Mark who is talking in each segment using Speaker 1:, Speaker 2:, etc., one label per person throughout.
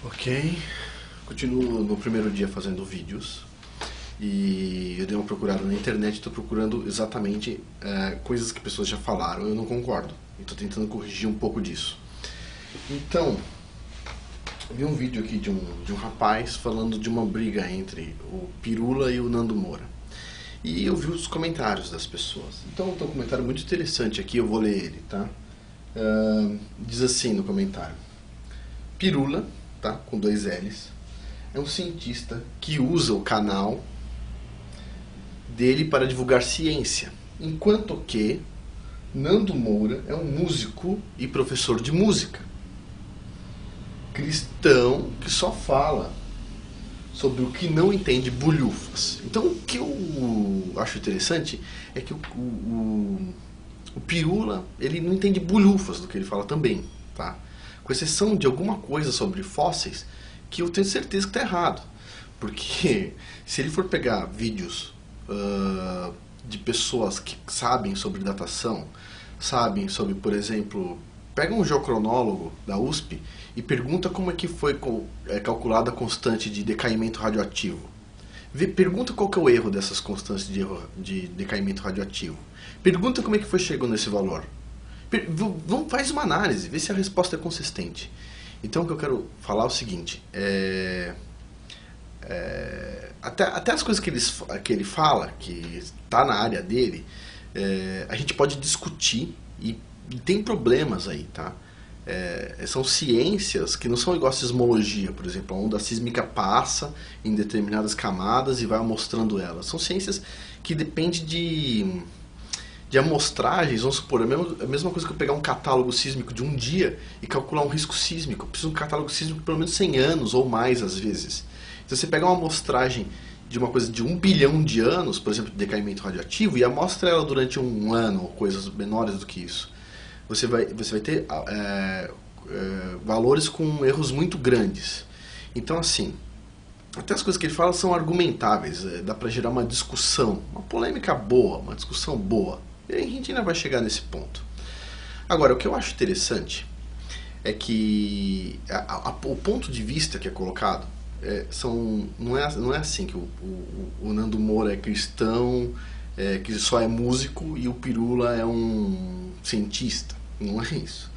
Speaker 1: Ok, continuo no primeiro dia fazendo vídeos e eu dei uma procurada na internet, estou procurando exatamente coisas que pessoas já falaram e eu não concordo. Estou tentando corrigir um pouco disso. Então, vi um vídeo aqui de um rapaz falando de uma briga entre o Pirula e o Nando Moura. E eu vi os comentários das pessoas. Então tem um comentário muito interessante aqui, eu vou ler ele, tá? Diz assim no comentário: Pirula, tá, com 2 L's, é um cientista que usa o canal dele para divulgar ciência, enquanto que Nando Moura é um músico e professor de música, cristão que só fala sobre o que não entende bulhufas. Então o que eu acho interessante é que o Pirula, ele não entende bulhufas do que ele fala também, tá? Com exceção de alguma coisa sobre fósseis que eu tenho certeza que está errado. Porque se ele for pegar vídeos de pessoas que sabem sobre datação, sabem sobre, por exemplo, pega um geocronólogo da USP e pergunta como é que foi calculada a constante de decaimento radioativo. Pergunta qual que é o erro dessas constantes de decaimento radioativo. Pergunta como é que foi chegando nesse valor. Faz uma análise, vê se a resposta é consistente. Então o que eu quero falar é o seguinte, até as coisas que ele fala, que está na área dele, a gente pode discutir e tem problemas aí, tá? São ciências que não são igual a sismologia, por exemplo, a onda sísmica passa em determinadas camadas e vai amostrando elas. São ciências que dependem de amostragens, vamos supor, a mesma coisa que eu pegar um catálogo sísmico de um dia e calcular um risco sísmico. Eu preciso de um catálogo sísmico de pelo menos 100 anos ou mais às vezes. Então você pegar uma amostragem de uma coisa de 1 bilhão de anos, por exemplo, de decaimento radioativo, e amostra ela durante um ano ou coisas menores do que isso, você vai ter valores com erros muito grandes. Então, assim, até as coisas que ele fala são argumentáveis, dá para gerar uma discussão, uma polêmica boa, uma discussão boa. E a gente ainda vai chegar nesse ponto. Agora, o que eu acho interessante é que o ponto de vista que é colocado não é assim que o Nando Moura é cristão, que só é músico, e o Pirula é um cientista. Não é isso.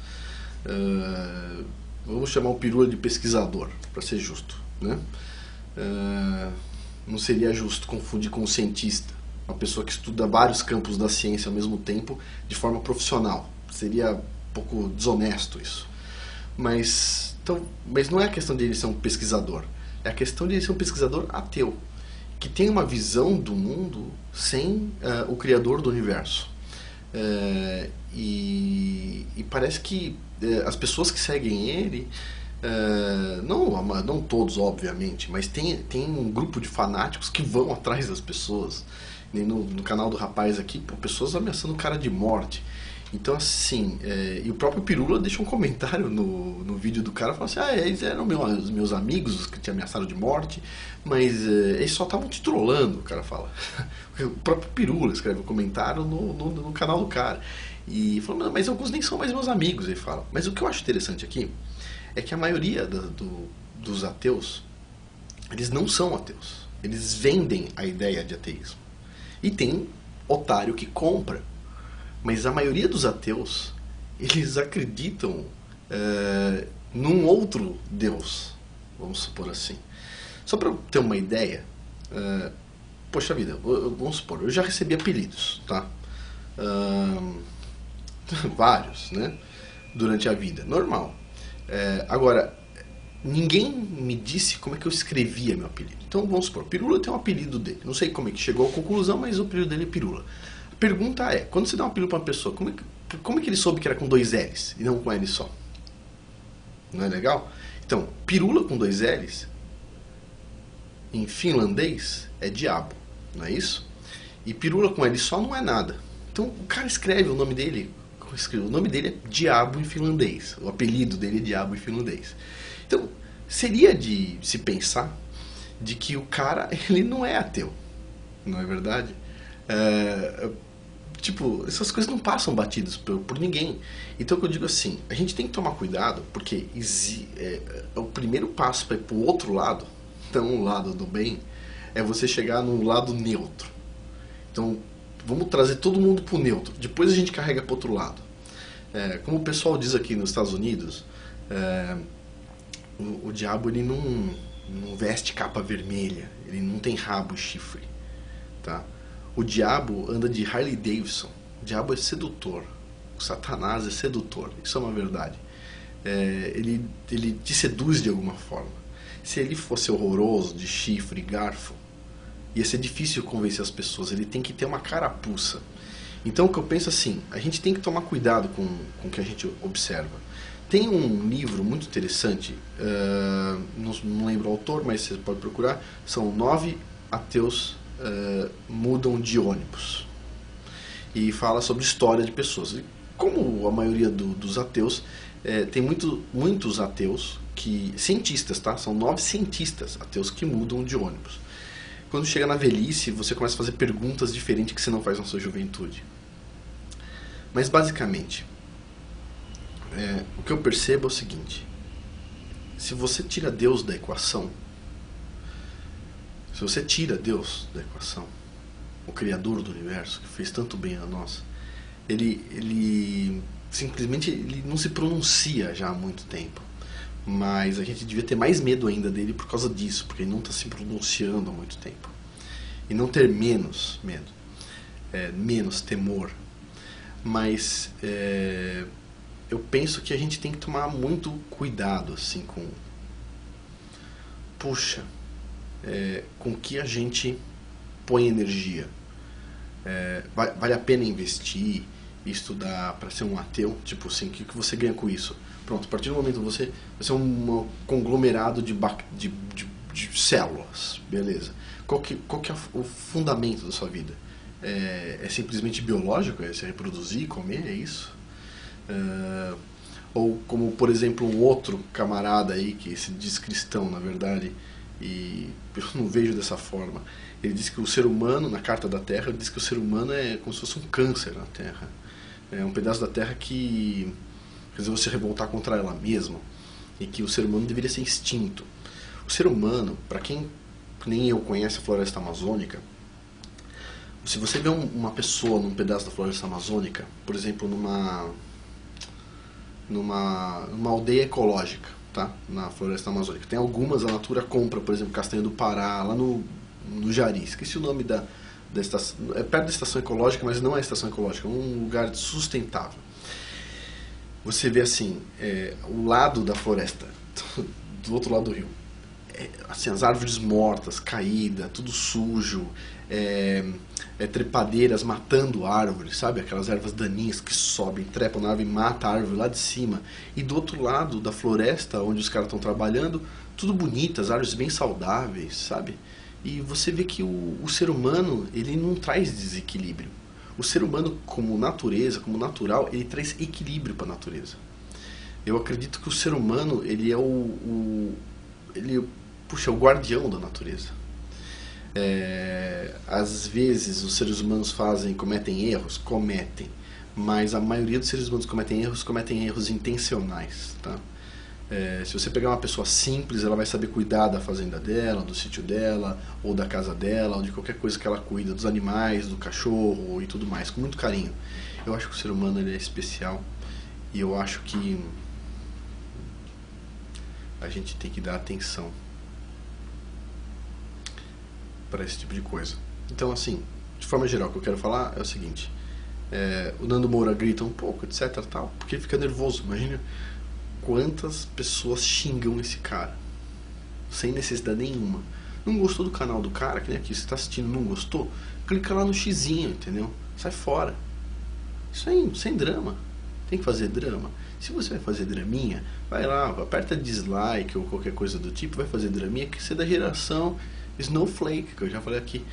Speaker 1: Vamos chamar o Pirula de pesquisador, para ser justo, né? Não seria justo confundir com um cientista, uma pessoa que estuda vários campos da ciência ao mesmo tempo de forma profissional. Seria um pouco desonesto isso. Mas não é a questão de ele ser um pesquisador, é a questão de ele ser um pesquisador ateu, que tem uma visão do mundo sem o criador do universo. E parece que as pessoas que seguem ele, não todos obviamente, mas tem um grupo de fanáticos que vão atrás das pessoas. No canal do rapaz aqui, pessoas ameaçando o cara de morte. Então assim, e o próprio Pirula deixa um comentário no vídeo do cara, falando assim: eles eram meus amigos, os que te ameaçaram de morte, mas eles só estavam te trollando, o cara fala. O próprio Pirula escreve um comentário no canal do cara e falou: mas alguns nem são mais meus amigos, ele fala. Mas o que eu acho interessante aqui é que a maioria dos ateus, eles não são ateus, eles vendem a ideia de ateísmo, e tem otário que compra. Mas a maioria dos ateus, eles acreditam num outro Deus, vamos supor assim. Só para eu ter uma ideia, poxa vida, vamos supor, eu já recebi apelidos, tá? Vários, né? Durante a vida, normal. Agora, ninguém me disse como é que eu escrevia meu apelido. Então vamos supor, Pirula tem um apelido dele. Não sei como é que chegou à conclusão, mas o apelido dele é Pirula. A pergunta é, quando você dá um apelido para uma pessoa, como é que ele soube que era com 2 L's e não com L só? Não é legal? Então, Pirula com 2 L's, em finlandês, é diabo, não é isso? E Pirula com L só não é nada. Então o cara escreve o nome dele, é diabo em finlandês, o apelido dele é diabo em finlandês. Então, seria de se pensar de que o cara, ele não é ateu, não é verdade? Tipo, essas coisas não passam batidas por ninguém. Então, o que eu digo assim, a gente tem que tomar cuidado, porque o primeiro passo para ir pro outro lado, então o lado do bem, é você chegar no lado neutro. Então, vamos trazer todo mundo pro neutro. Depois a gente carrega pro outro lado. Como o pessoal diz aqui nos Estados Unidos, o diabo ele não veste capa vermelha, ele não tem rabo e chifre, tá? O diabo anda de Harley Davidson. O diabo é sedutor. O Satanás é sedutor. Isso é uma verdade. Ele te seduz de alguma forma. Se ele fosse horroroso, de chifre e garfo, ia ser difícil convencer as pessoas. Ele tem que ter uma carapuça. Então o que eu penso assim, a gente tem que tomar cuidado com o que a gente observa. Tem um livro muito interessante, não lembro o autor, mas você pode procurar, são 9 ateus mudam de ônibus. E fala sobre história de pessoas. E como a maioria dos ateus, tem muitos ateus, cientistas, tá? São 9 cientistas ateus que mudam de ônibus. Quando chega na velhice, você começa a fazer perguntas diferentes que você não faz na sua juventude. Mas basicamente, o que eu percebo é o seguinte: se você tira Deus da equação, o Criador do Universo, que fez tanto bem a nós, ele simplesmente não se pronuncia já há muito tempo. Mas a gente devia ter mais medo ainda dele por causa disso, porque ele não está se pronunciando há muito tempo. E não ter menos medo, menos temor. Mas eu penso que a gente tem que tomar muito cuidado assim com com que a gente põe energia. Vale a pena investir e estudar para ser um ateu? Tipo assim, o que você ganha com isso? Pronto, a partir do momento você é um conglomerado de células, beleza. Qual que é o fundamento da sua vida? É simplesmente biológico? É se reproduzir, comer, é isso? Ou como, por exemplo, um outro camarada aí que se diz cristão, na verdade, e eu não vejo dessa forma. Ele diz que o ser humano, na Carta da Terra, ele diz que o ser humano é como se fosse um câncer na Terra. É um pedaço da Terra que resolveu se revoltar contra ela mesma, e que o ser humano deveria ser extinto. O ser humano, para quem nem eu conhece a floresta amazônica, se você vê uma pessoa num pedaço da floresta amazônica, por exemplo, numa aldeia ecológica, tá? Na floresta amazônica, tem algumas, a Natura compra, por exemplo, Castanha do Pará, lá no Jari, esqueci o nome da estação, é perto da estação ecológica, mas não é estação ecológica, é um lugar sustentável. Você vê assim, o lado da floresta, do outro lado do rio, assim, as árvores mortas, caídas, tudo sujo, trepadeiras matando árvores, sabe? Aquelas ervas daninhas que sobem, trepam na árvore e matam a árvore lá de cima. E do outro lado da floresta, onde os caras estão trabalhando, tudo bonito, as árvores bem saudáveis, sabe? E você vê que o ser humano, ele não traz desequilíbrio. O ser humano, como natureza, como natural, ele traz equilíbrio para a natureza. Eu acredito que o ser humano, ele é o guardião da natureza. Às vezes os seres humanos cometem erros, mas a maioria dos seres humanos cometem erros intencionais, tá? Se você pegar uma pessoa simples, ela vai saber cuidar da fazenda dela, do sítio dela, ou da casa dela, ou de qualquer coisa que ela cuida, dos animais, do cachorro e tudo mais, com muito carinho. Eu acho que o ser humano ele é especial, e eu acho que a gente tem que dar atenção para esse tipo de coisa. Então, assim, de forma geral, o que eu quero falar é o seguinte: o Nando Moura grita um pouco, etc, tal, porque ele fica nervoso. Imagina quantas pessoas xingam esse cara sem necessidade nenhuma. Não gostou do canal do cara, que nem aqui, você está assistindo, não gostou? Clica lá no xizinho, entendeu? Sai fora. Isso aí, sem drama. Tem que fazer drama. Se você vai fazer draminha, vai lá, aperta dislike ou qualquer coisa do tipo, vai fazer draminha, que você é da geração Snowflake, que eu já falei aqui.